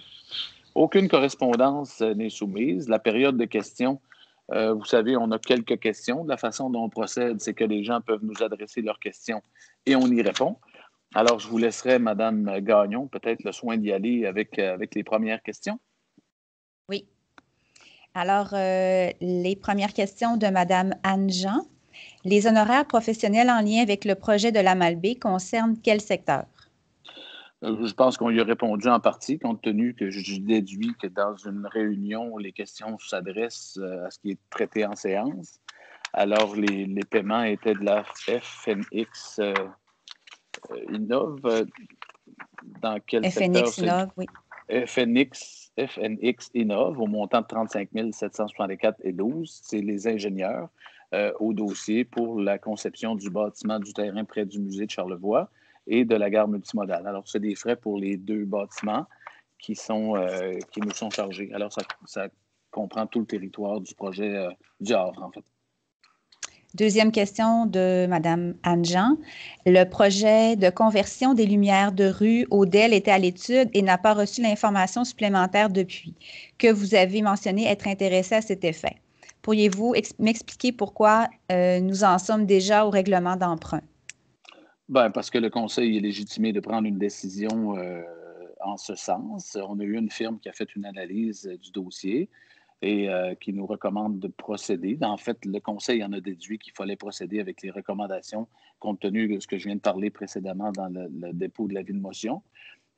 Aucune correspondance n'est soumise. La période de questions, vous savez, on a quelques questions. De la façon dont on procède, c'est que les gens peuvent nous adresser leurs questions et on y répond. Alors, je vous laisserai, Mme Gagnon, peut-être le soin d'y aller avec les premières questions. Oui. Alors, les premières questions de Mme Anne-Jean. Les honoraires professionnels en lien avec le projet de la Malbaie concernent quel secteur? Je pense qu'on y a répondu en partie, compte tenu que je déduis que dans une réunion, les questions s'adressent à ce qui est traité en séance. Alors, les paiements étaient de la FNX Innov. Dans quel secteur? FNX Innov, oui. FNX Innov, au montant de 35 764,12. C'est les ingénieurs au dossier pour la conception du bâtiment du terrain près du musée de Charlevoix et de la gare multimodale. Alors, c'est des frais pour les deux bâtiments qui nous sont chargés. Alors, ça comprend tout le territoire du projet du Havre, en fait. Deuxième question de Mme Anne-Jean. Le projet de conversion des lumières de rue au DEL était à l'étude et n'a pas reçu l'information supplémentaire depuis, que vous avez mentionné être intéressé à cet effet. Pourriez-vous m'expliquer pourquoi nous en sommes déjà au règlement d'emprunt? Bien, parce que le Conseil est légitimé de prendre une décision en ce sens. On a eu une firme qui a fait une analyse du dossier et qui nous recommande de procéder. En fait, le Conseil en a déduit qu'il fallait procéder avec les recommandations compte tenu de ce que je viens de parler précédemment dans le dépôt de l'avis de motion.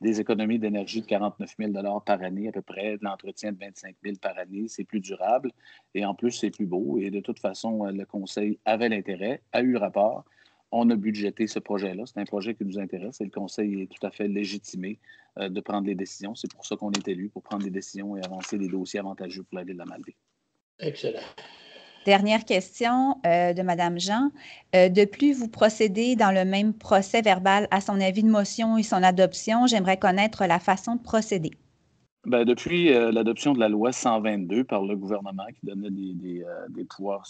Des économies d'énergie de 49 000 par année à peu près, de l'entretien de 25 000 par année, c'est plus durable et en plus, c'est plus beau. Et de toute façon, le Conseil avait l'intérêt, a eu rapport. On a budgété ce projet-là. C'est un projet qui nous intéresse et le Conseil est tout à fait légitimé de prendre les décisions. C'est pour ça qu'on est élu, pour prendre des décisions et avancer des dossiers avantageux pour la ville de la Malbaie. Excellent. Dernière question de Mme Jean. De plus, vous procédez dans le même procès verbal à son avis de motion et son adoption. J'aimerais connaître la façon de procéder. Bien, depuis l'adoption de la loi 122 par le gouvernement qui donnait des pouvoirs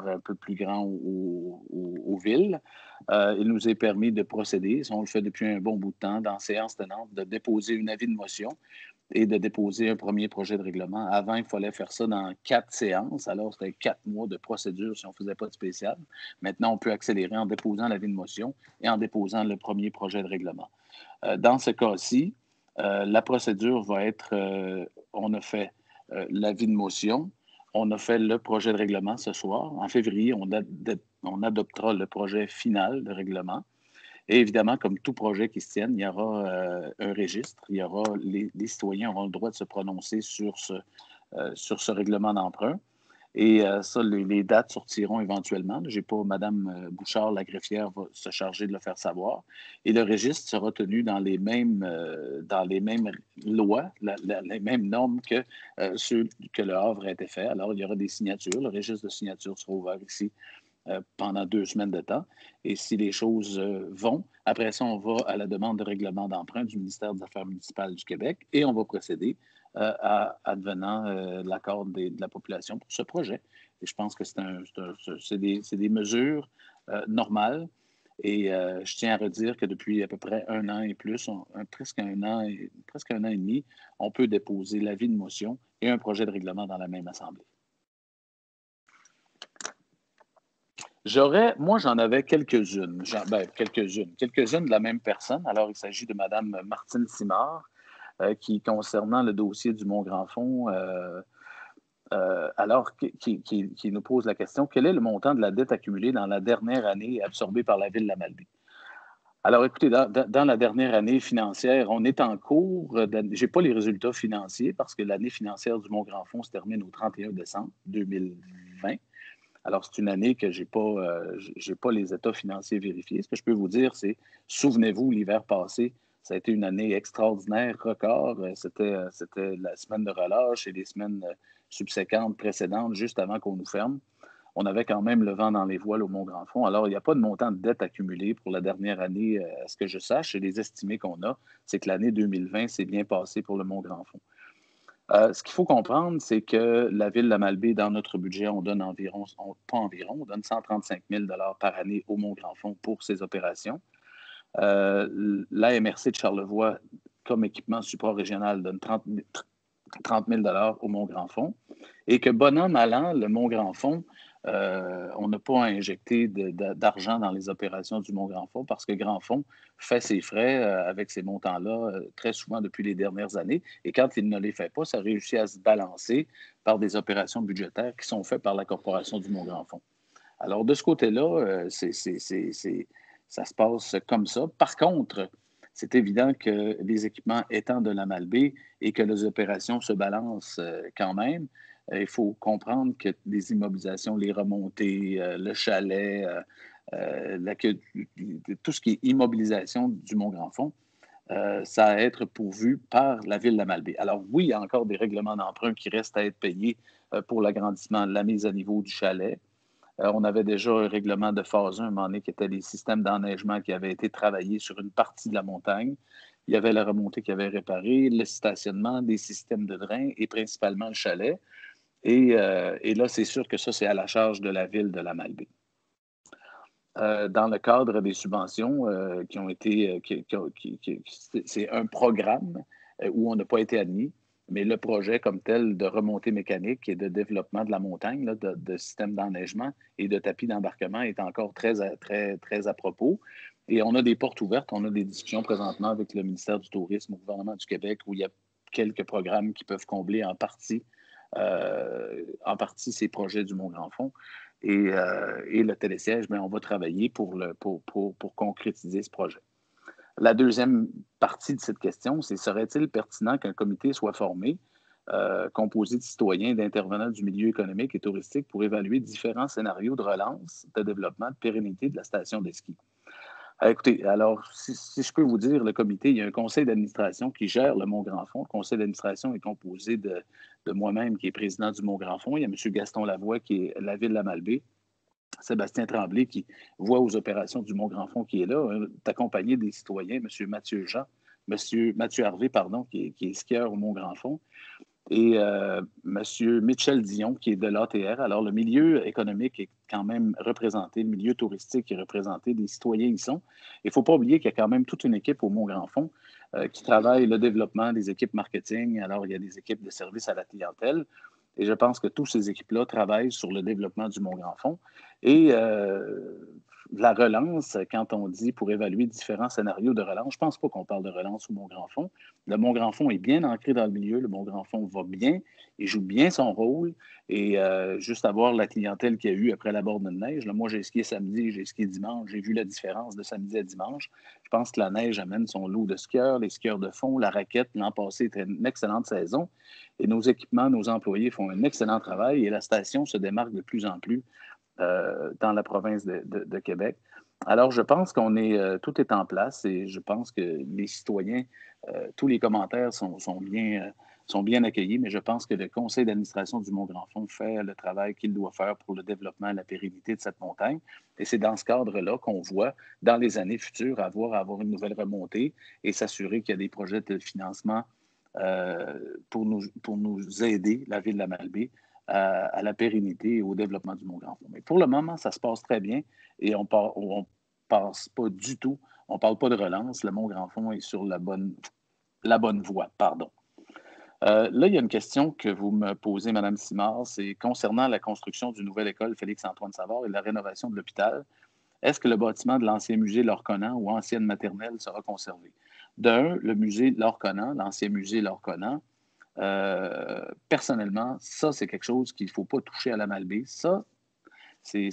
un peu plus grands aux villes, il nous est permis de procéder, on le fait depuis un bon bout de temps, dans séance tenante, de déposer un avis de motion et de déposer un premier projet de règlement. Avant, il fallait faire ça dans 4 séances. Alors, c'était 4 mois de procédure si on ne faisait pas de spécial. Maintenant, on peut accélérer en déposant l'avis de motion et en déposant le premier projet de règlement. Dans ce cas-ci, la procédure va être, on a fait l'avis de motion, on a fait le projet de règlement ce soir. En février, on adoptera le projet final de règlement. Et évidemment, comme tout projet qui se tienne, il y aura un registre, les citoyens auront le droit de se prononcer sur ce règlement d'emprunt. Et ça, les dates sortiront éventuellement. Je n'ai pas, Mme Bouchard, la greffière, va se charger de le faire savoir. Et le registre sera tenu dans les mêmes lois, les mêmes normes que ceux que le Havre a été fait. Alors, il y aura des signatures. Le registre de signatures sera ouvert ici pendant 2 semaines de temps. Et si les choses vont, après ça, on va à la demande de règlement d'emprunt du ministère des Affaires municipales du Québec et on va procéder à advenant l'accord de la population pour ce projet. Et je pense que c'est des mesures normales. Et je tiens à redire que depuis à peu près 1 an et plus, presque un an et demi, on peut déposer l'avis de motion et un projet de règlement dans la même assemblée. Moi, j'en avais quelques-unes. Quelques-unes de la même personne. Alors, il s'agit de Mme Martine Simard, qui, concernant le dossier du Mont-Grand-Fond, qui nous pose la question, quel est le montant de la dette accumulée dans la dernière année absorbée par la ville de la Malbaie? Alors, écoutez, dans la dernière année financière, on est en cours. Je n'ai pas les résultats financiers parce que l'année financière du Mont-Grand-Fond se termine au 31 décembre 2020. Alors, c'est une année que je n'ai pas les états financiers vérifiés. Ce que je peux vous dire, c'est, souvenez-vous, l'hiver passé, ça a été une année extraordinaire, record. C'était la semaine de relâche et les semaines subséquentes, précédentes, juste avant qu'on nous ferme. On avait quand même le vent dans les voiles au Mont-Grand-Fond. Alors, il n'y a pas de montant de dette accumulé pour la dernière année, à ce que je sache. Et les estimés qu'on a, c'est que l'année 2020 s'est bien passée pour le Mont-Grand-Fond. Ce qu'il faut comprendre, c'est que la Ville de Malbaie, dans notre budget, on donne on donne 135 000 par année au Mont-Grand-Fond pour ces opérations. L'AMRC de Charlevoix, comme équipement supra-régional, donne 30 000 au Mont-Grand-Fond. Et que bon an, mal an, le Mont-Grand-Fond, on n'a pas injecté d'argent dans les opérations du Mont-Grand-Fond parce que Grand-Fond fait ses frais avec ces montants-là très souvent depuis les dernières années. Et quand il ne les fait pas, ça réussit à se balancer par des opérations budgétaires qui sont faites par la Corporation du Mont-Grand-Fond. Alors, de ce côté-là, ça se passe comme ça. Par contre, c'est évident que les équipements étant de la Malbaie et que les opérations se balancent quand même, il faut comprendre que les immobilisations, les remontées, le chalet, tout ce qui est immobilisation du Mont-Grand-Fond, ça a à être pourvu par la Ville de la Malbaie. Alors oui, il y a encore des règlements d'emprunt qui restent à être payés pour l'agrandissement, la mise à niveau du chalet. On avait déjà un règlement de phase 1, à un moment donné, qui était les systèmes d'enneigement qui avaient été travaillés sur une partie de la montagne. Il y avait la remontée qui avait réparé, le stationnement, des systèmes de drain et principalement le chalet. Et là, c'est sûr que ça, c'est à la charge de la Ville de la Malbaie. Dans le cadre des subventions qui ont été... c'est un programme où on n'a pas été admis, mais le projet comme tel de remontée mécanique et de développement de la montagne, là, de système d'enneigement et de tapis d'embarquement est encore très à propos. Et on a des portes ouvertes. On a des discussions présentement avec le ministère du Tourisme au gouvernement du Québec où il y a quelques programmes qui peuvent combler en partie ces projets du Mont-Grand-Fond. Et le télésiège, bien, on va travailler pour concrétiser ce projet. La deuxième partie de cette question, c'est serait-il pertinent qu'un comité soit formé, composé de citoyens et d'intervenants du milieu économique et touristique pour évaluer différents scénarios de relance, de développement, de pérennité de la station de ski? Écoutez, alors, si je peux vous dire, le comité, il y a un conseil d'administration qui gère le Mont-Grand-Fond. Le conseil d'administration est composé de moi-même, qui est président du Mont-Grand-Fond. Il y a M. Gaston Lavoie, qui est la Ville de la Malbaie. Sébastien Tremblay, qui voit aux opérations du Mont-Grand-Fond, qui est là, accompagné des citoyens, M. Mathieu Harvey, qui est skieur au Mont-Grand-Fond, et M. Michel Dion, qui est de l'ATR. Alors, le milieu économique est quand même représenté, le milieu touristique est représenté, des citoyens y sont. Il ne faut pas oublier qu'il y a quand même toute une équipe au Mont-Grand-Fond qui travaille le développement des équipes marketing. Alors, il y a des équipes de service à la clientèle. Et je pense que toutes ces équipes-là travaillent sur le développement du Mont-Grand-Fond. Et la relance, quand on dit pour évaluer différents scénarios de relance, je ne pense pas qu'on parle de relance au Mont-Grand-Fond. Le Mont-Grand-Fond est bien ancré dans le milieu. Le Mont-Grand-Fond va bien. Il joue bien son rôle. Et juste à voir la clientèle qu'il y a eu après la borne de neige. Là, moi, j'ai skié samedi, j'ai skié dimanche. J'ai vu la différence de samedi à dimanche. Je pense que la neige amène son lot de skieurs, les skieurs de fond, la raquette. L'an passé était une excellente saison. Et nos équipements, nos employés font un excellent travail. Et la station se démarque de plus en plus dans la province de Québec. Alors, je pense tout est en place et je pense que les citoyens, tous les commentaires sont bien accueillis, mais je pense que le conseil d'administration du Mont-Grand-Fond fait le travail qu'il doit faire pour le développement et la pérennité de cette montagne. Et c'est dans ce cadre-là qu'on voit, dans les années futures, avoir une nouvelle remontée et s'assurer qu'il y a des projets de financement pour nous aider, la Ville de la Malbaie, à la pérennité et au développement du Mont-Grand-Fond. Mais pour le moment, ça se passe très bien et on passe pas du tout, on ne parle pas de relance. Le Mont-Grand-Fond est sur la bonne voie, pardon. Là, il y a une question que vous me posez, Mme Simard, c'est concernant la construction d'une nouvelle école Félix-Antoine Savard et la rénovation de l'hôpital. Est-ce que le bâtiment de l'ancien musée Laure-Conan ou ancienne maternelle sera conservé? D'un, le musée Laure-Conan, l'ancien musée Laure-Conan, personnellement, ça, c'est quelque chose qu'il ne faut pas toucher à la Malbaie. Ça, c'est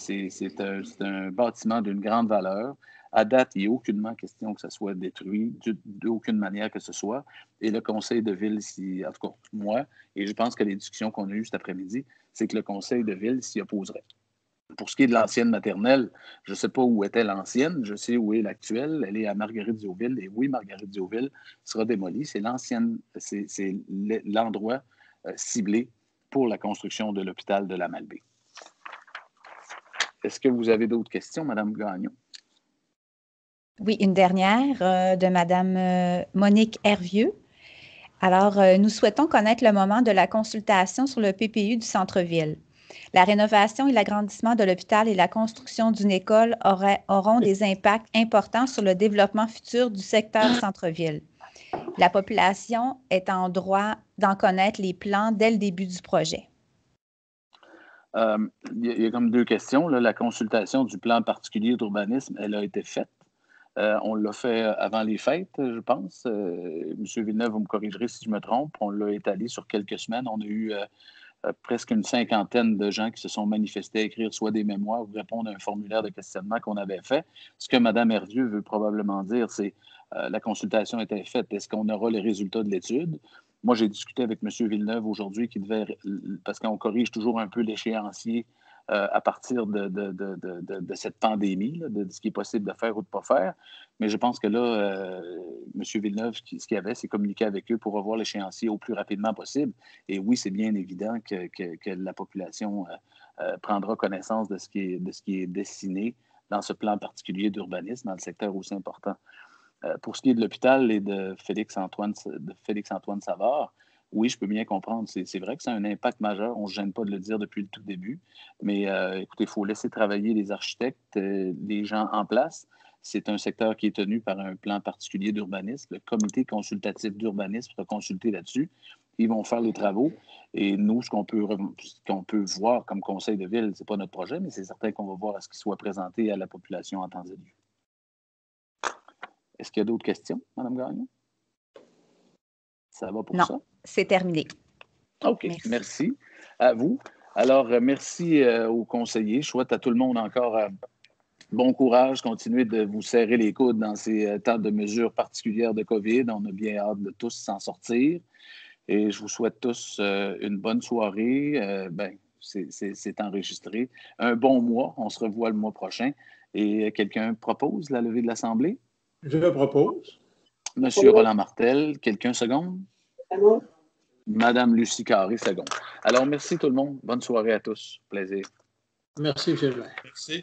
un bâtiment d'une grande valeur. À date, il n'est aucunement question que ça soit détruit, d'aucune manière que ce soit. Et le conseil de ville, en tout cas, moi, et je pense que les discussions qu'on a eues cet après-midi, c'est que le conseil de ville s'y opposerait. Pour ce qui est de l'ancienne maternelle, je ne sais pas où était l'ancienne, je sais où est l'actuelle. Elle est à Marguerite-Diouville. Et oui, Marguerite-Diouville sera démolie. C'est l'endroit ciblé pour la construction de l'hôpital de la Malbaie. Est-ce que vous avez d'autres questions, Mme Gagnon? Oui, une dernière de Mme Monique Hervieux. Alors, nous souhaitons connaître le moment de la consultation sur le PPU du centre-ville. La rénovation et l'agrandissement de l'hôpital et la construction d'une école auront des impacts importants sur le développement futur du secteur centre-ville. La population est en droit d'en connaître les plans dès le début du projet. Il y a comme deux questions. Là. La consultation du plan particulier d'urbanisme, elle a été faite. On l'a fait avant les fêtes, je pense. M. Villeneuve, vous me corrigerez si je me trompe. On l'a étalé sur quelques semaines. On a eu presque une cinquantaine de gens qui se sont manifestés à écrire soit des mémoires ou répondre à un formulaire de questionnement qu'on avait fait. Ce que Mme Hervieux veut probablement dire, c'est la consultation était faite. Est-ce qu'on aura les résultats de l'étude? Moi, j'ai discuté avec M. Villeneuve aujourd'hui parce qu'on corrige toujours un peu l'échéancier à partir de cette pandémie, là, de ce qui est possible de faire ou de ne pas faire. Mais je pense que là, M. Villeneuve, ce qu'il y avait, c'est communiquer avec eux pour revoir l'échéancier au plus rapidement possible. Et oui, c'est bien évident que la population prendra connaissance de ce qui est dessiné dans ce plan particulier d'urbanisme, dans le secteur aussi important. Pour ce qui est de l'hôpital et de Félix-Antoine Savard, oui, je peux bien comprendre. C'est vrai que ça a un impact majeur. On ne se gêne pas de le dire depuis le tout début. Mais écoutez, il faut laisser travailler les architectes, les gens en place. C'est un secteur qui est tenu par un plan particulier d'urbanisme. Le comité consultatif d'urbanisme va consulter là-dessus. Ils vont faire les travaux. Et nous, ce qu'on peut voir comme conseil de ville, ce n'est pas notre projet, mais c'est certain qu'on va voir à ce qu'il soit présenté à la population en temps et lieu. Est-ce qu'il y a d'autres questions, Mme Gagnon? Ça va pour ça? Non, c'est terminé. OK, merci à vous. Alors, merci aux conseillers. Je souhaite à tout le monde encore bon courage. Continuez de vous serrer les coudes dans ces temps de mesures particulières de COVID. On a bien hâte de tous s'en sortir. Et je vous souhaite tous une bonne soirée. C'est enregistré. Un bon mois. On se revoit le mois prochain. Et quelqu'un propose la levée de l'Assemblée? Je le propose. Monsieur Roland Martel, quelqu'un seconde? Madame Lucie Carré, seconde. Alors, merci tout le monde. Bonne soirée à tous. Plaisir. Merci, Gilbert. Merci.